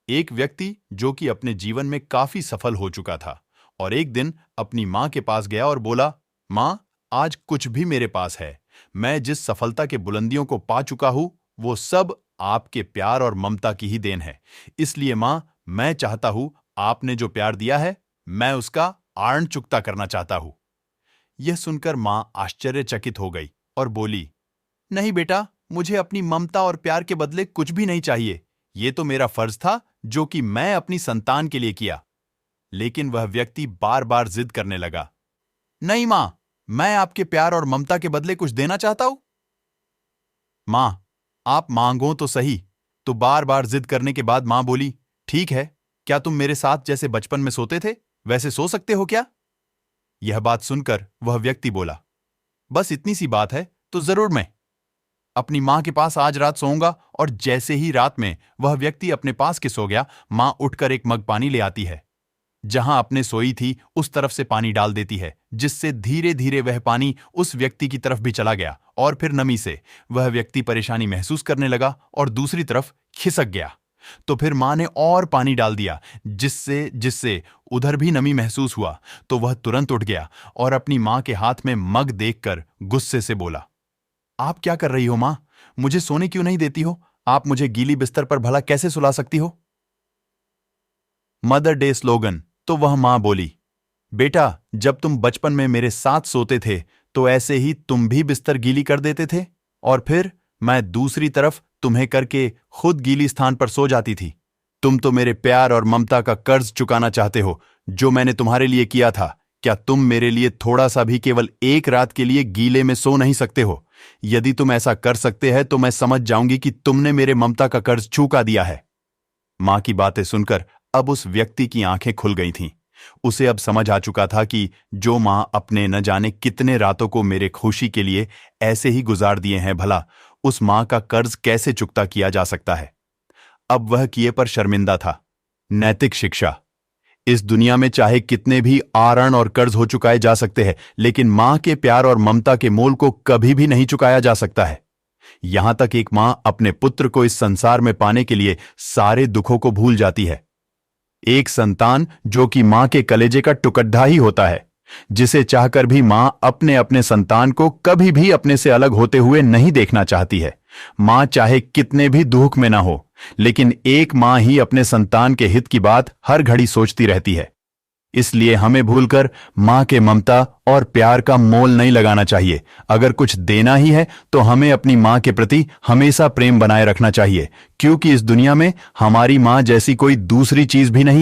एक व्यक्ति जो कि अपने जीवन में काफी सफल हो चुका था और एक दिन अपनी माँ के पास गया और बोला, माँ, आज कुछ भी मेरे पास है, मैं जिस सफलता के बुलंदियों को पा चुका हूं वो सब आपके प्यार और ममता की ही देन है। इसलिए माँ, मैं चाहता हूं आपने जो प्यार दिया है मैं उसका आर्ण चुकता करना चाहता हूं। यह सुनकर माँ आश्चर्यचकित हो गई और बोली, नहीं बेटा, मुझे अपनी ममता और प्यार के बदले कुछ भी नहीं चाहिए। ये तो मेरा फर्ज था जो कि मैं अपनी संतान के लिए किया। लेकिन वह व्यक्ति बार बार जिद करने लगा, नहीं मां, मैं आपके प्यार और ममता के बदले कुछ देना चाहता हूं। मां, आप मांगो तो सही। तो बार बार जिद करने के बाद मां बोली, ठीक है, क्या तुम मेरे साथ जैसे बचपन में सोते थे वैसे सो सकते हो क्या? यह बात सुनकर वह व्यक्ति बोला, बस इतनी सी बात है तो जरूर मैं अपनी मां के पास आज रात सोऊंगा। और जैसे ही रात में वह व्यक्ति अपने पास के सो गया, मां उठकर एक मग पानी ले आती है, जहां अपने सोई थी उस तरफ से पानी डाल देती है, जिससे धीरे धीरे वह पानी उस व्यक्ति की तरफ भी चला गया और फिर नमी से वह व्यक्ति परेशानी महसूस करने लगा और दूसरी तरफ खिसक गया। तो फिर मां ने और पानी डाल दिया, जिससे जिससे उधर भी नमी महसूस हुआ। तो वह तुरंत उठ गया और अपनी मां के हाथ में मग देखकर गुस्से से बोला, आप क्या कर रही हो मां? मुझे सोने क्यों नहीं देती हो? आप मुझे गीली बिस्तर पर भला कैसे सुला सकती हो? Mother day slogan. तो वह मां बोली, बेटा, जब तुम बचपन में मेरे साथ सोते थे तो ऐसे ही तुम भी बिस्तर गीली कर देते थे और फिर मैं दूसरी तरफ तुम्हें करके खुद गीली स्थान पर सो जाती थी। तुम तो मेरे प्यार और ममता का कर्ज चुकाना चाहते हो जो मैंने तुम्हारे लिए किया था। क्या तुम मेरे लिए थोड़ा सा भी केवल एक रात के लिए गीले में सो नहीं सकते हो? यदि तुम ऐसा कर सकते हैं तो मैं समझ जाऊंगी कि तुमने मेरे ममता का कर्ज चुका दिया है। मां की बातें सुनकर अब उस व्यक्ति की आंखें खुल गई थीं। उसे अब समझ आ चुका था कि जो मां अपने न जाने कितने रातों को मेरे खुशी के लिए ऐसे ही गुजार दिए हैं, भला उस मां का कर्ज कैसे चुकता किया जा सकता है। अब वह किए पर शर्मिंदा था। नैतिक शिक्षा। इस दुनिया में चाहे कितने भी आरण और कर्ज हो चुकाए जा सकते हैं, लेकिन मां के प्यार और ममता के मोल को कभी भी नहीं चुकाया जा सकता है। यहां तक एक मां अपने पुत्र को इस संसार में पाने के लिए सारे दुखों को भूल जाती है। एक संतान जो कि मां के कलेजे का टुकड़ा ही होता है, जिसे चाहकर भी मां अपने अपने संतान को कभी भी अपने से अलग होते हुए नहीं देखना चाहती है। मां चाहे कितने भी दुख में ना हो, लेकिन एक मां ही अपने संतान के हित की बात हर घड़ी सोचती रहती है। इसलिए हमें भूलकर मां के ममता और प्यार का मोल नहीं लगाना चाहिए। अगर कुछ देना ही है तो हमें अपनी मां के प्रति हमेशा प्रेम बनाए रखना चाहिए, क्योंकि इस दुनिया में हमारी मां जैसी कोई दूसरी चीज भी नहीं।